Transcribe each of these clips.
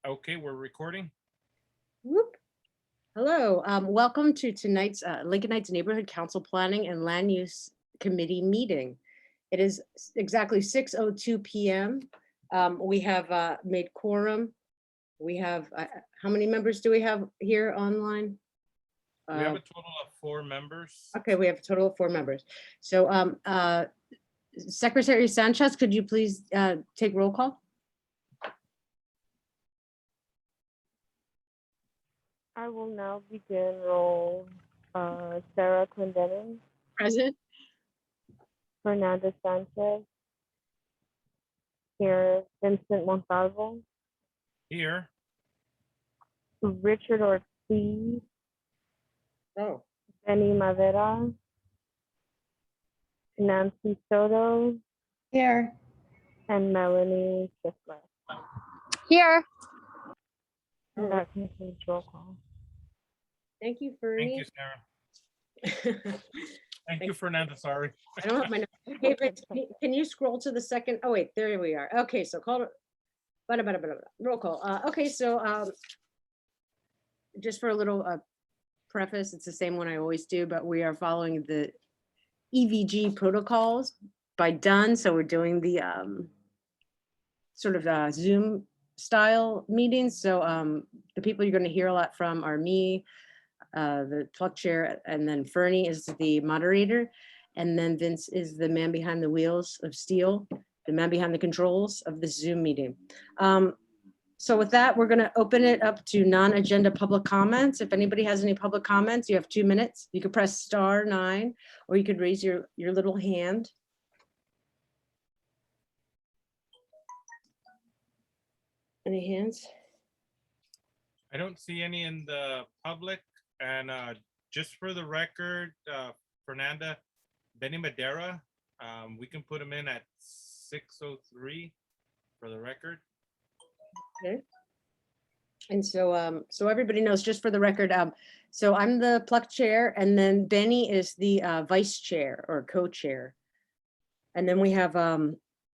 Okay, we're recording. Whoop. Hello, welcome to tonight's Lincoln Heights Neighborhood Council Planning and Land Use Committee meeting. It is exactly 6:02 p.m. We have made quorum. We have, how many members do we have here online? We have a total of 4 members. Okay, we have a total of 4 members. So Secretary Sanchez, could you please take roll call? I will now begin roll. Sara Clendening, Present. Fernanda Sanchez, here. Vincent Montalvo, Here. Richard Ortiz, Oh, Benny Madera, Nancy Soto, Here. and Melanie Shifflett. Here. And that concludes roll call. thank you, Thank Fernie. you, Sarah. Thank you, Fernanda. Sorry. I don't have my notes. Hey, Vince, can you scroll to the second? Oh, wait, there we are. Okay, so call it. Roll call. Okay, so just for a little preface, it's the same one I always do, but we are following the EVG protocols by Dunn. So we're doing the sort of Zoom style meetings. So the people you're going to hear a lot from are me, the talk chair, and then Fernie is the moderator. And then Vince is the man behind the wheels of steel, the man behind the controls of the Zoom meeting. So with that, we're going to open it up to non-agenda public comments. If anybody has any public comments, you have 2 minutes. You could press *9, or you could raise your little hand. Any hands? I don't see any in the public. And just for the record, Fernanda, Benny Madera, we can put him in at 6:03 for the record. Okay. And so so everybody knows, just for the record, so I'm the pluck chair, and then Benny is the vice chair or co-chair. And then we have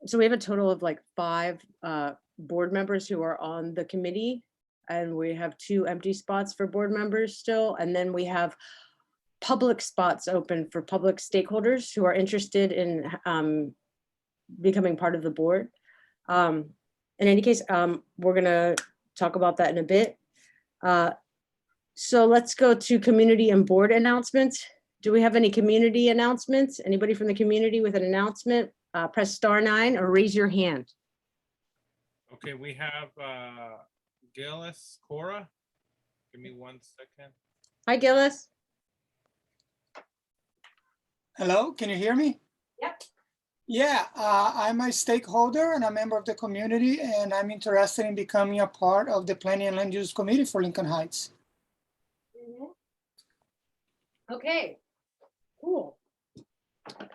so we have a total of like 5 board members who are on the committee, and we have 2 empty spots for board members still, and then we have public spots open for public stakeholders who are interested in becoming part of the board. In any case, we're gonna talk about that in a bit. So let's go to community and board announcements. Do we have any community announcements? Anybody from the community with an announcement? Press *9 or raise your hand. Okay, we have Gillis Cora. Give me 1 second. Hi, Gillis. Hello, can you hear me? Yep. Yeah, I'm a stakeholder and a member of the community, and I'm interested in becoming a part of the Planning and Land Use Committee for Lincoln Heights. Okay, cool.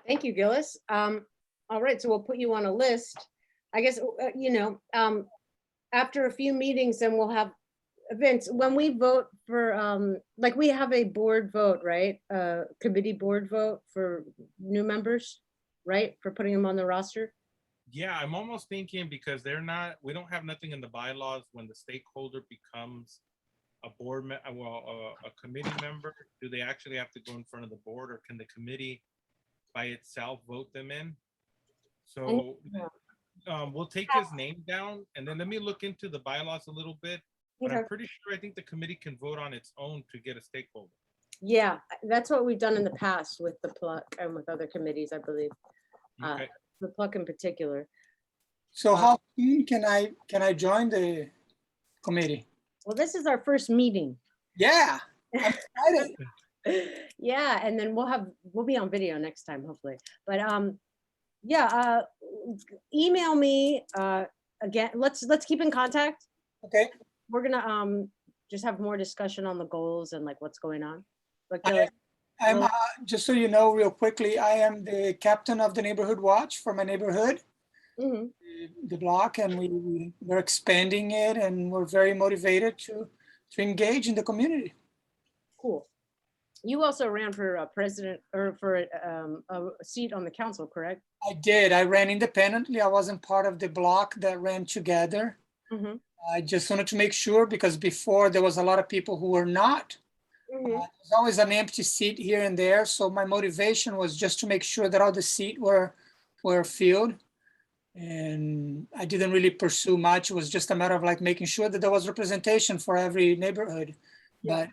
Thank you, Gillis. All right, so we'll put you on a list. I guess, you know, after a few meetings, then we'll have Vince, when we vote for, like we have a board vote, right? Committee board vote for new members, right? For putting them on the roster. Yeah, I'm almost thinking because we don't have nothing in the bylaws when the stakeholder becomes a board, a committee member. Do they actually have to go in front of the board, or can the committee by itself vote them in? So we'll take his name down, and then let me look into the bylaws a little bit. But Okay. I'm pretty sure I think the committee can vote on its own to get a stakeholder. Yeah, that's what we've done in the past with the pluck and with other committees, I believe. Okay. The pluck in particular. So how soon can I join the committee? Well, this is our first meeting. Yeah, I'm excited. Yeah, and then we'll be on video next time, hopefully. But yeah, email me again. Let's keep in contact. Okay. We're gonna just have more discussion on the goals and like what's going on. But I'm just so you know, real quickly, I am the captain of the neighborhood watch for my neighborhood, the block, and we're expanding it, and we're very motivated to engage in the community. Cool. You also ran for president or for a seat on the council, correct? I did. I ran independently. I wasn't part of the block that ran together. I just wanted to make sure because before there was a lot of people who were not. There's always an empty seat here and there. So my motivation was just to make sure that all the seats were filled. And I didn't really pursue much. It was just a matter of like making sure that there was representation for every neighborhood. But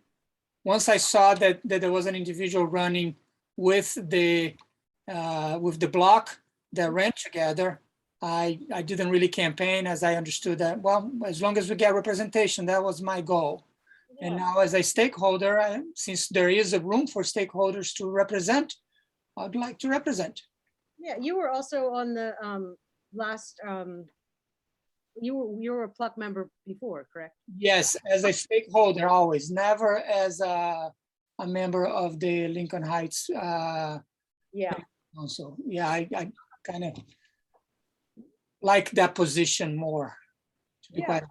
once I saw that there was an individual running with the block that ran together, I didn't really campaign, as I understood that, well, as long as we get representation, that was my goal. And now as a stakeholder, since there is a room for stakeholders to represent, I'd like to represent. Yeah, you were also on the last, you were a pluck member before, correct? Yes, as a stakeholder, always, never as a member of the Lincoln Heights Yeah, Council. Yeah, I kind of like that position more, to be Yeah. quite.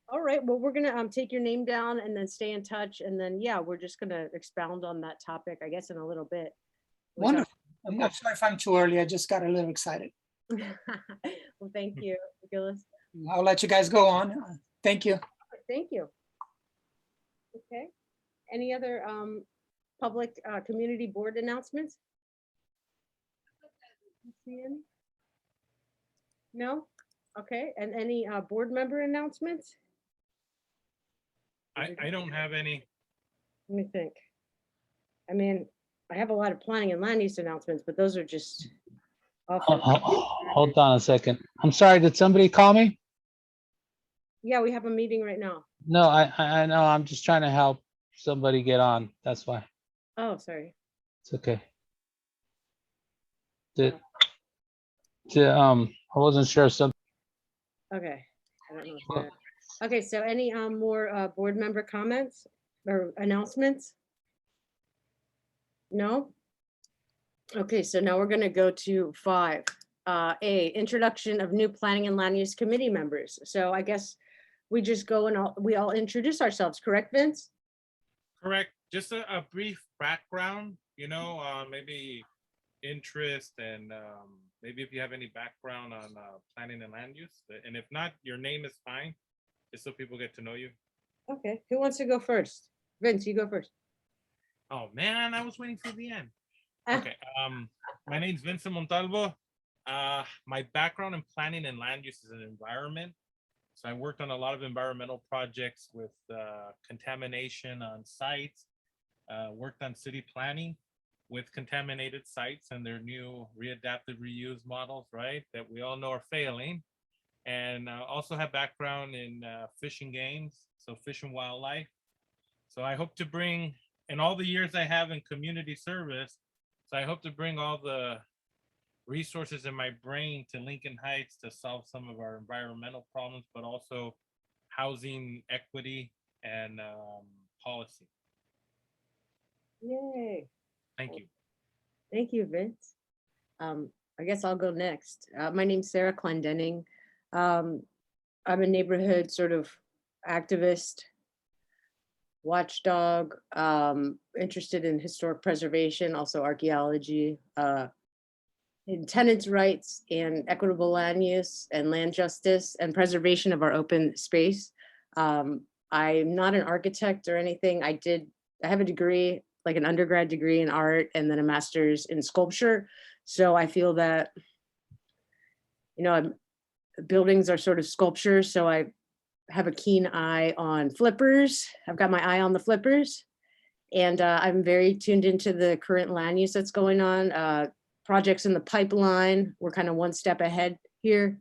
all right, well, we're gonna take your name down and then stay in touch, and then, yeah, we're just gonna expound on that topic, I guess, in a little bit. which I- Wonderful. I'm not sure if I'm too early. I just got a little excited. Well, thank you, Gillis. I'll let you guys go on. Thank you. Thank you. Okay, any other public community board announcements? See any? No? Okay, and any board member announcements? I don't have any. Let me think. I mean, I have a lot of planning and land use announcements, but those are just. off the- Hold on a second. I'm sorry, did somebody call me? Yeah, we have a meeting right now. No, I know, I'm just trying to help somebody get on, that's why. Oh, sorry. It's okay. I wasn't sure, some, Okay. I don't know if that- Okay, so any more board member comments or announcements? No? Okay, so now we're gonna go to 5. A, introduction of new planning and land use committee members. So I guess we just go and we all introduce ourselves, correct, Vince? Correct. Just a brief background, maybe interest and maybe if you have any background on planning and land use. And if not, your name is fine, just so people get to know you. Okay, who wants to go first? Vince, you go first. Oh man, I was waiting for the end. Ah. Okay. My name's Vincent Montalvo. My background in planning and land use is in environment. So I worked on a lot of environmental projects with contamination on sites, worked on city planning with contaminated sites and their new readaptive reuse models, right? That we all know are failing. And also have background in fish and games, so fish and wildlife. So I hope to bring, in all the years I have in community service, so I hope to bring all the resources in my brain to Lincoln Heights to solve some of our environmental problems, but also housing equity and policy. Yay. Thank you. Thank you, Vince. I guess I'll go next. My name's Sara Clendening. I'm a neighborhood sort of activist, watchdog, interested in historic preservation, also archaeology, in tenants' rights and equitable land use and land justice and preservation of our open space. I'm not an architect or anything. I have a degree, like an undergrad degree in art and then a master's in sculpture. So I feel that, buildings are sort of sculptures. So I have a keen eye on flippers. I've got my eye on the flippers. And I'm very tuned into the current land use that's going on. Projects in the pipeline. We're kind of one step ahead here.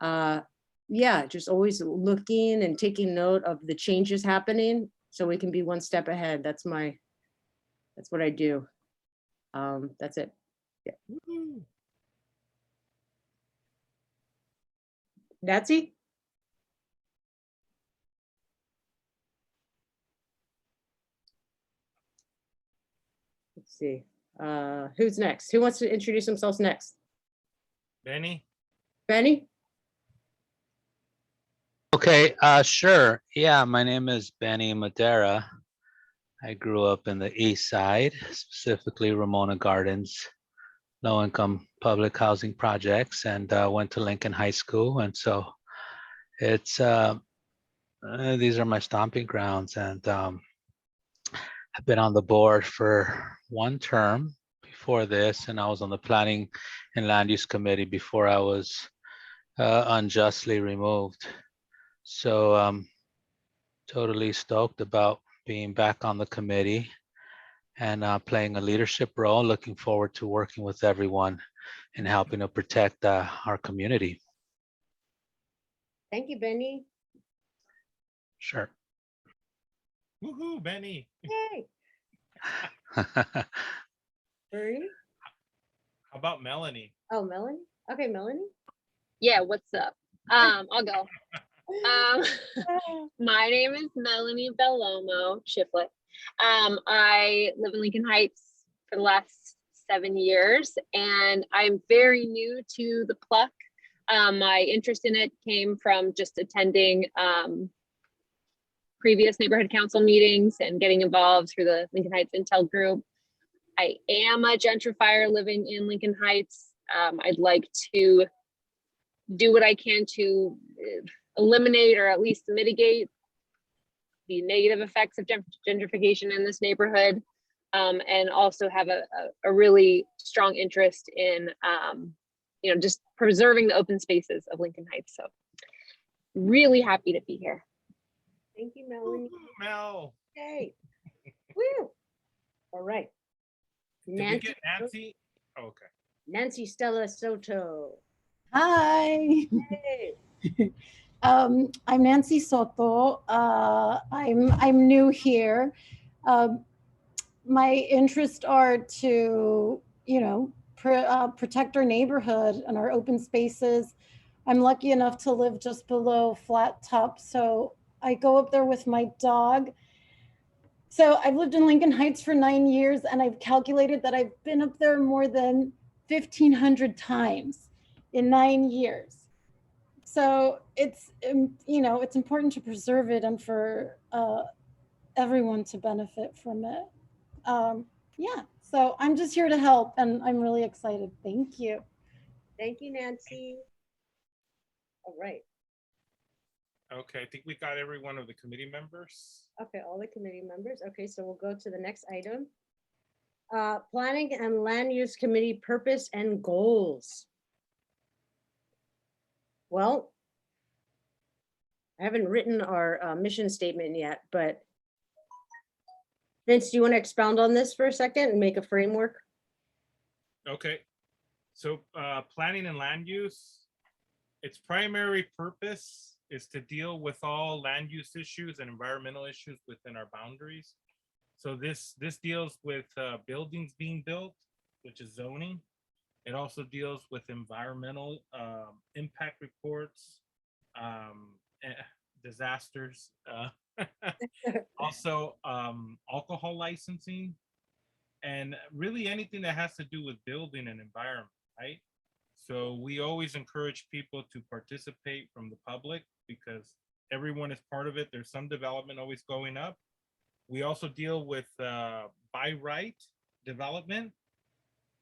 Yeah, just always looking and taking note of the changes happening so we can be one step ahead. That's what I do. That's it. Yeah. That's it. Let's see. Who's next? Who wants to introduce themselves next? Benny? Benny? okay, sure. Yeah, my name is Benny Madera. I grew up in the east side, specifically Ramona Gardens, low-income public housing projects, and went to Lincoln High School. And so it's these are my stomping grounds, and I've been on the board for one term before this, and I was on the Planning and Land Use Committee before I was unjustly removed. So totally stoked about being back on the committee and playing a leadership role. Looking forward to working with everyone and helping to protect our community. Thank you, Benny. Sure. Woohoo, Benny. Yay. Bernie? How about Melanie? Oh, Melanie? Okay, Melanie. Yeah, what's up? I'll go. My name is Melanie Bellomo, Shifflett. I live in Lincoln Heights for the last 7 years, and I'm very new to the Pluck. My interest in it came from just attending previous neighborhood council meetings and getting involved through the Lincoln Heights Intel group. I am a gentrifier living in Lincoln Heights. I'd like to do what I can to eliminate or at least mitigate the negative effects of gentrification in this neighborhood, and also have a really strong interest in just preserving the open spaces of Lincoln Heights. So really happy to be here. Thank you, Melanie. Woohoo, Mel. Yay. Woo. All right. Did we get Nancy? Oh, okay. Nancy Stella Soto. Hi. Yay. I'm Nancy Soto. I'm new here. My interests are to, protect our neighborhood and our open spaces. I'm lucky enough to live just below Flat Top, so I go up there with my dog. So I've lived in Lincoln Heights for 9 years, and I've calculated that I've been up there more than 1,500 times in 9 years. So it's, it's important to preserve it and for everyone to benefit from it. Yeah, so I'm just here to help, and I'm really excited. Thank you. Thank you, Nancy. All right. Okay, I think we got every one of the committee members. Okay, all the committee members. Okay, so we'll go to the next item. Planning and Land Use Committee purpose and goals. Well, I haven't written our mission statement yet, but Vince, do you want to expound on this for a second and make a framework? Okay, so planning and land use, its primary purpose is to deal with all land use issues and environmental issues within our boundaries. So this deals with buildings being built, which is zoning. It also deals with environmental impact reports, disasters, also alcohol licensing, and really anything that has to do with building and environment, right? So we always encourage people to participate from the public because everyone is part of it. There's some development always going up. We also deal with by right development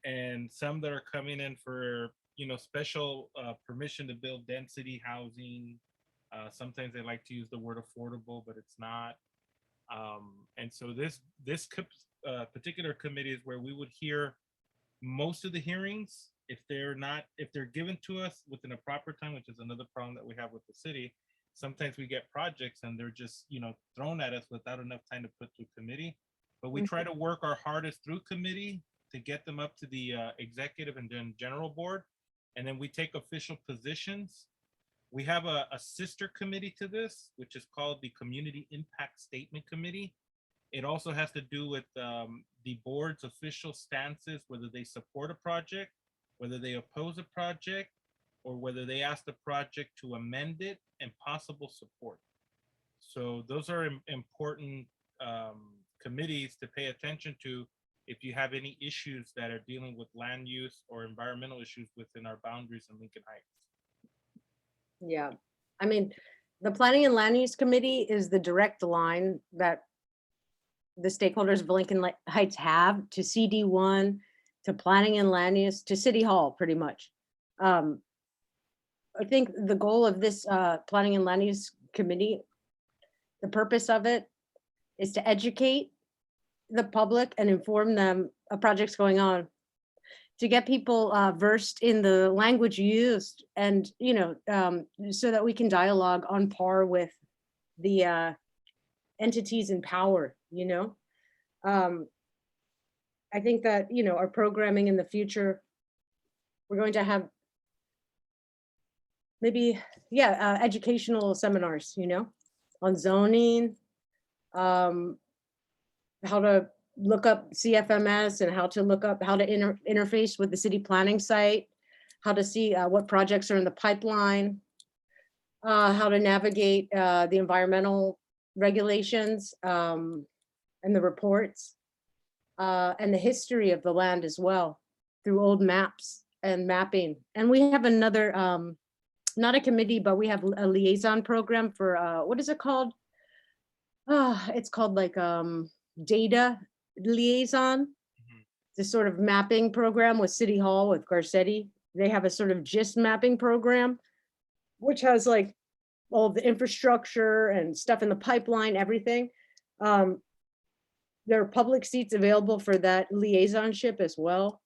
and some that are coming in for, special permission to build density housing. Sometimes they like to use the word affordable, but it's not. And so this particular committee is where we would hear most of the hearings. If they're given to us within a proper time, which is another problem that we have with the city, sometimes we get projects and they're just, thrown at us without enough time to put through committee. But we try to work our hardest through committee to get them up to the executive and then general board. And then we take official positions. We have a sister committee to this, which is called the Community Impact Statement Committee. It also has to do with the board's official stances, whether they support a project, whether they oppose a project, or whether they ask the project to amend it, and possible support. So those are important committees to pay attention to if you have any issues that are dealing with land use or environmental issues within our boundaries in Lincoln Heights. Yeah, I mean, the Planning and Land Use Committee is the direct line that the stakeholders of Lincoln Heights have to CD1, to Planning and Land Use, to City Hall, pretty much. I think the goal of this Planning and Land Use Committee The purpose of it is to educate the public and inform them of projects going on, to get people versed in the language used, and so that we can dialogue on par with the entities in power. I think that our programming in the future, we're going to have maybe educational seminars on zoning, how to look up CFMS, and how to interface with the city planning site, how to see what projects are in the pipeline, how to navigate the environmental regulations, and the reports, and the history of the land as well, through old maps and mapping. And we have another, not a committee, but we have a liaison program for, what is it called? It's called like data liaison. This sort of mapping program with City Hall, with Garcetti. They have a sort of GIST mapping program, which has like all the infrastructure and stuff in the pipeline, everything. There are public seats available for that liaisonship as well.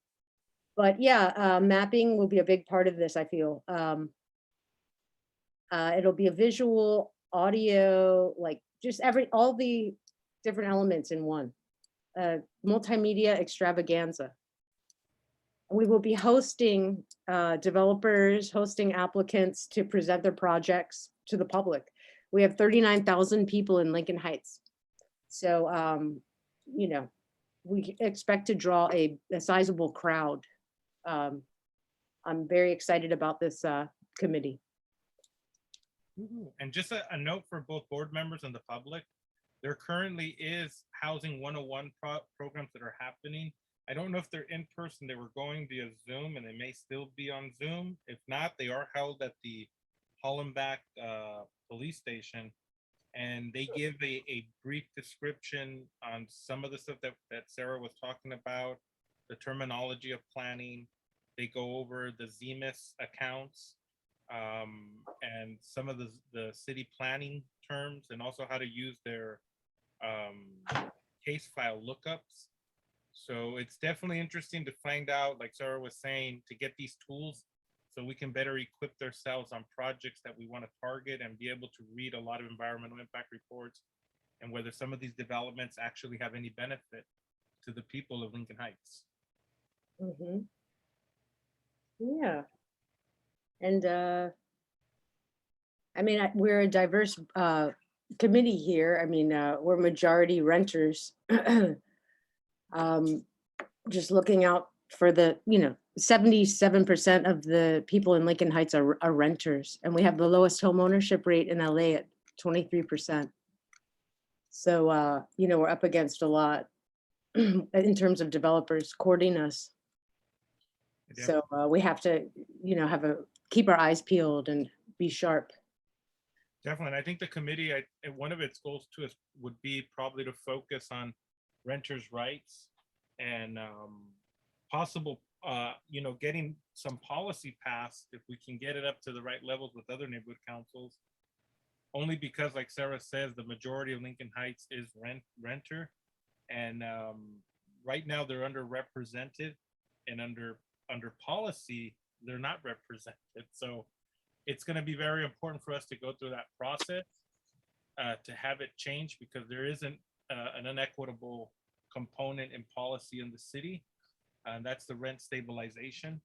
But yeah, mapping will be a big part of this, I feel. It'll be a visual, audio, like just all the different elements in one. Multimedia extravaganza. We will be hosting developers, hosting applicants to present their projects to the public. We have 39,000 people in Lincoln Heights. So, we expect to draw a sizable crowd. I'm very excited about this committee. And just a note for both board members and the public, there currently is Housing 101 programs that are happening. I don't know if they're in person. They were going via Zoom, and they may still be on Zoom. If not, they are held at the Hollenbach police station, and they give a brief description on some of the stuff that Sara was talking about, the terminology of planning. They go over the ZMIS accounts, and some of the city planning terms, and also how to use their case file lookups. So it's definitely interesting to find out, like Sara was saying, to get these tools so we can better equip ourselves on projects that we want to target, and be able to read a lot of environmental impact reports, and whether some of these developments actually have any benefit to the people of Lincoln Heights. Mm-hmm. Yeah. And I mean, we're a diverse committee here. I mean, we're majority renters. Just looking out for the, 77% of the people in Lincoln Heights are renters, and we have the lowest home ownership rate in LA at 23%. So, we're up against a lot in terms of developers courting us. Yeah. So we have to, keep our eyes peeled and be sharp. Definitely. And I think the committee, one of its goals too would be probably to focus on renters' rights, and possible, getting some policy passed, if we can get it up to the right levels with other neighborhood councils. Only because, like Sara says, the majority of Lincoln Heights is renter, and right now they're underrepresented, and under policy they're not represented. So it's going to be very important for us to go through that process to have it change, because there isn't an unequitable component in policy in the city, and that's the rent stabilization,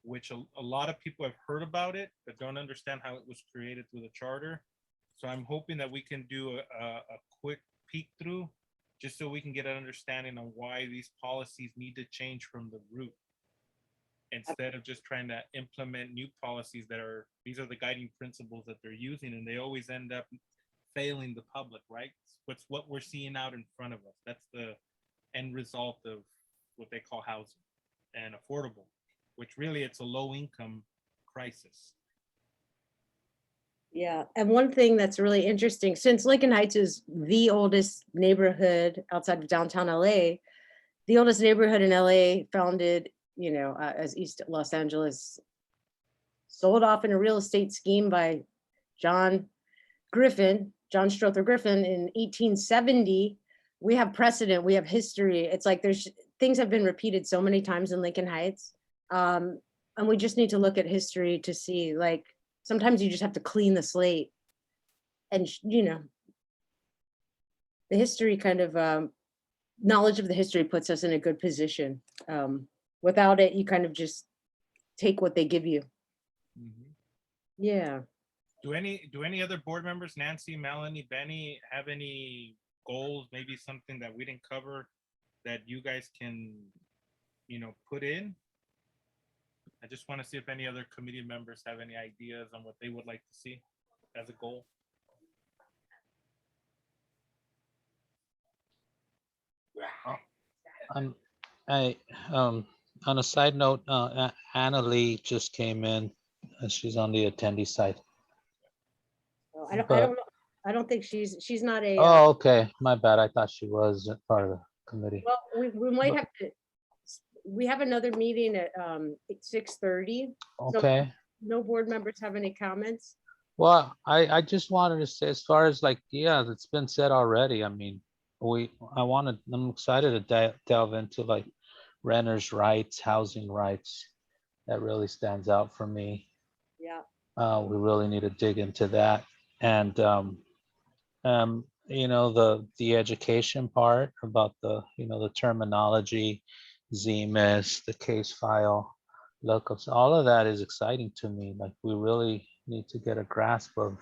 which a lot of people have heard about it but don't understand how it was created through the charter. So I'm hoping that we can do a quick peek through, just so we can get an understanding on why these policies need to change from the root, instead of just trying to implement new policies these are the guiding principles that they're using, and they always end up failing the public, right? What's what we're seeing out in front of us. That's the end result of what they call housing and affordable, which really it's a low income crisis. Yeah, and one thing that's really interesting, since Lincoln Heights is the oldest neighborhood outside of downtown LA, the oldest neighborhood in LA, founded, as East Los Angeles, sold off in a real estate scheme by John Griffin, John Strother Griffin in 1870, we have precedent, we have history. It's like there's things have been repeated so many times in Lincoln Heights. And we just need to look at history to see, like, sometimes you just have to clean the slate. And, you know, the history kind of, knowledge of the history puts us in a good position. Without it, you kind of just take what they give you. Mhm. Yeah. Do any other board members, Nancy, Melanie, Benny, have any goals, maybe something that we didn't cover that you guys can, you know, put in? I just want to see if any other committee members have any ideas on what they would like to see as a goal. On a side note, Annalee just came in. She's on the attendee side. Well, I don't But- know. I don't think she's not a, Oh, okay. My bad. I thought she was part of the committee. well, we might but- have to, we have another meeting at 6:30. Okay. No board members have any comments? Well, I just wanted to say, as far as like, yeah, it's been said already. I mean, I'm excited to delve into like renters' rights, housing rights. That really stands out for me. Yeah. We really need to dig into that. And, you know, the education part about the, you know, the terminology, ZMIS, the case file, lookups, all of that is exciting to me. Like, we really need to get a grasp of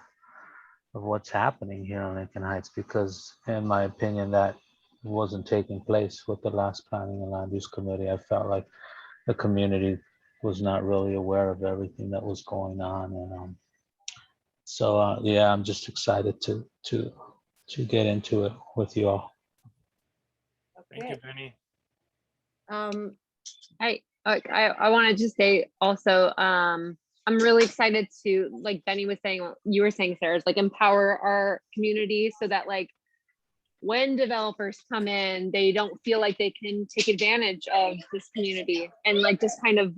what's happening here in Lincoln Heights, because in my opinion, that wasn't taking place with the last Planning and Land Use Committee. I felt like the community was not really aware of everything that was going on. And so yeah, I'm just excited to get into it with you all. Thank you, Okay. Benny. I want to just say also, I'm really excited to, like Benny was saying, what you were saying, Sarah, is like empower our community so that like when developers come in, they don't feel like they can take advantage of this community and like just kind of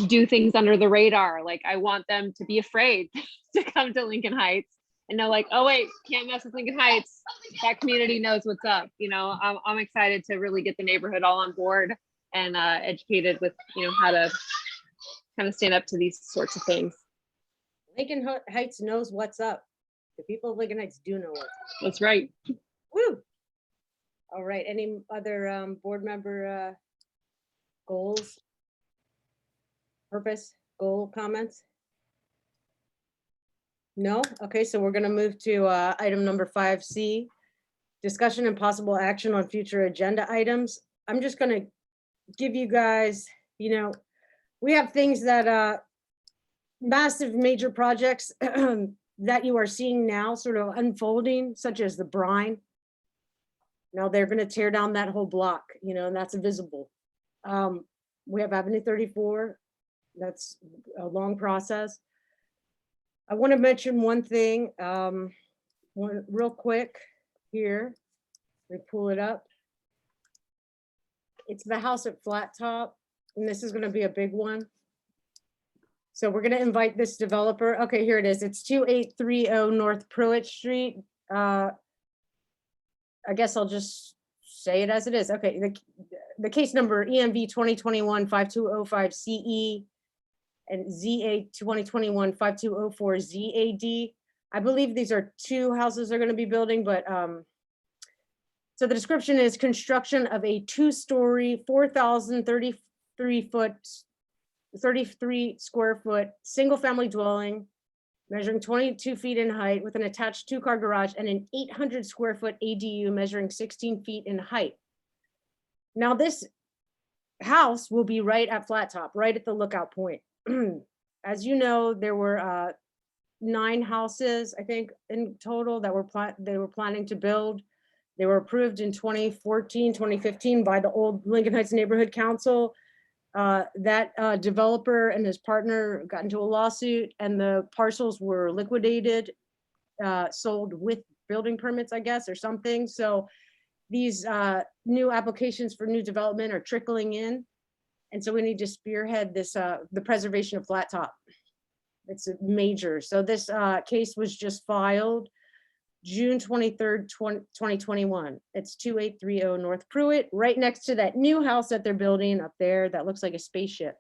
do things under the radar. Like, I want them to be afraid to come to Lincoln Heights and know like, oh wait, can't mess with Lincoln Heights. That community knows what's up. You know, I'm excited to really get the neighborhood all on board and educated with, you know, how to kind of stand up to these sorts of things. Lincoln Heights knows what's up. The people of Lincoln Heights do know what's up. That's right. Woo! All right, any other board member goals? Purpose, goal, comments? No? Okay, so we're gonna move to item number 5C. Discussion and possible action on future agenda items. I'm just gonna give you guys, you know, we have things that massive major projects that you are seeing now sort of unfolding, such as the brine. Now they're gonna tear down that whole block, you know, and that's visible. We have Avenue 34. That's a long process. I want to mention one thing, real quick here. Let me pull it up. It's the house at Flat Top, and this is going to be a big one. So we're going to invite this developer. Okay, here it is. It's 2830 North Pruitt Street. I guess I'll just say it as it is. Okay, the case number EMV 2021-5205 CE and ZA 2021-5204 ZAD. I believe these are two houses they're going to be building, but so the description is construction of a 2-story, 33 square foot, single family dwelling measuring 22 feet in height with an attached 2-car garage and an 800 square foot ADU measuring 16 feet in height. Now this house will be right at Flat Top, right at the lookout point. As you know, there were 9 houses, I think, in total that they were planning to build. They were approved in 2014, 2015 by the old Lincoln Heights Neighborhood Council. That developer and his partner got into a lawsuit and the parcels were liquidated, sold with building permits, I guess, or something. So these new applications for new development are trickling in. And so we need to spearhead this, the preservation of Flat Top. It's major. So this case was just filed. June 23rd, 2021. It's 2830 North Pruitt, right next to that new house that they're building up there that looks like a spaceship.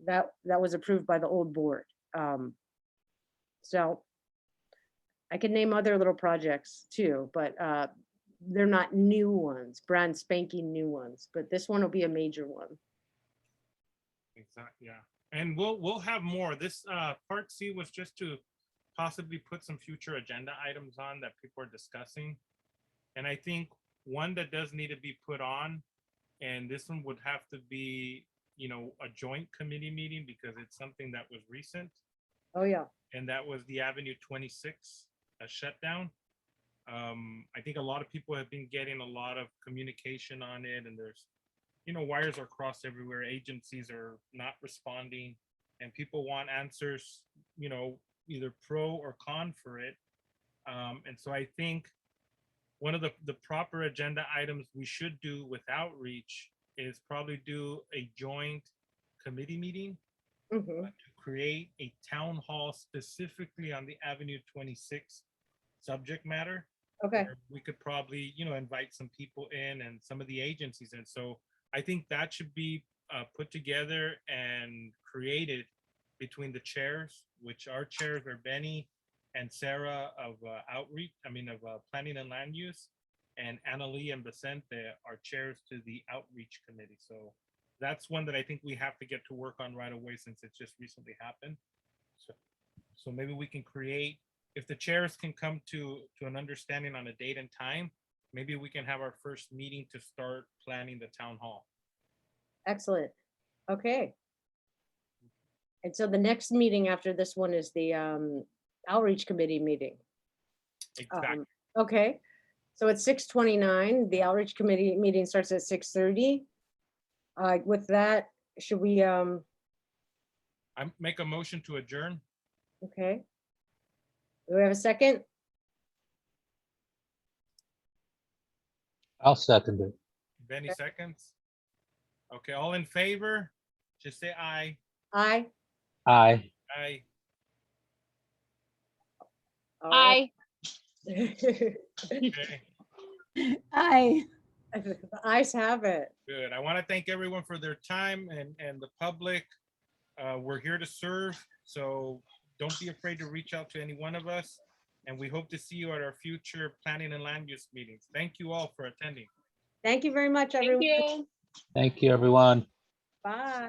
That was approved by the old board. So I could name other little projects too, but they're not new ones, brand spanking new ones, but this one will be a major one. Exactly, yeah. And we'll have more. This part C was just to possibly put some future agenda items on that people are discussing. And I think one that does need to be put on, and this one would have to be, you know, a joint committee meeting because it's something that was recent. Oh, yeah. And that was the Avenue 26 shutdown. I think a lot of people have been getting a lot of communication on it, and there's, you know, wires are crossed everywhere. Agencies are not responding, and people want answers, you know, either pro or con for it. And so I think one of the proper agenda items we should do with outreach is probably do a joint committee meeting to create a town hall specifically on the Avenue 26 subject matter. Okay. We could probably, you know, invite some people in and some of the agencies in. So I think that should be put together and created between the chairs, which our chairs are Benny and Sara of outreach, of planning and land use, and Annalee and Vicente are chairs to the outreach committee. So that's one that I think we have to get to work on right away since it just recently happened. So maybe we can create, if the chairs can come to an understanding on a date and time, maybe we can have our first meeting to start planning the town hall. Excellent. Okay. And so the next meeting after this one is the outreach committee meeting. Exactly. Okay. So it's 6:29. The outreach committee meeting starts at 6:30. With that, should we, I make a motion to adjourn. okay. Do we have a second? I'll second it. Benny seconds. Okay, all in favor, just say aye. Aye. Aye. Aye. All right. Aye. Okay, Aye. The ayes have it. good. I want to thank everyone for their time and the public. We're here to serve, so don't be afraid to reach out to any one of us. And we hope to see you at our future planning and land use meetings. Thank you all for attending. Thank you very much, Thank everyone. you. Thank you, everyone. Bye.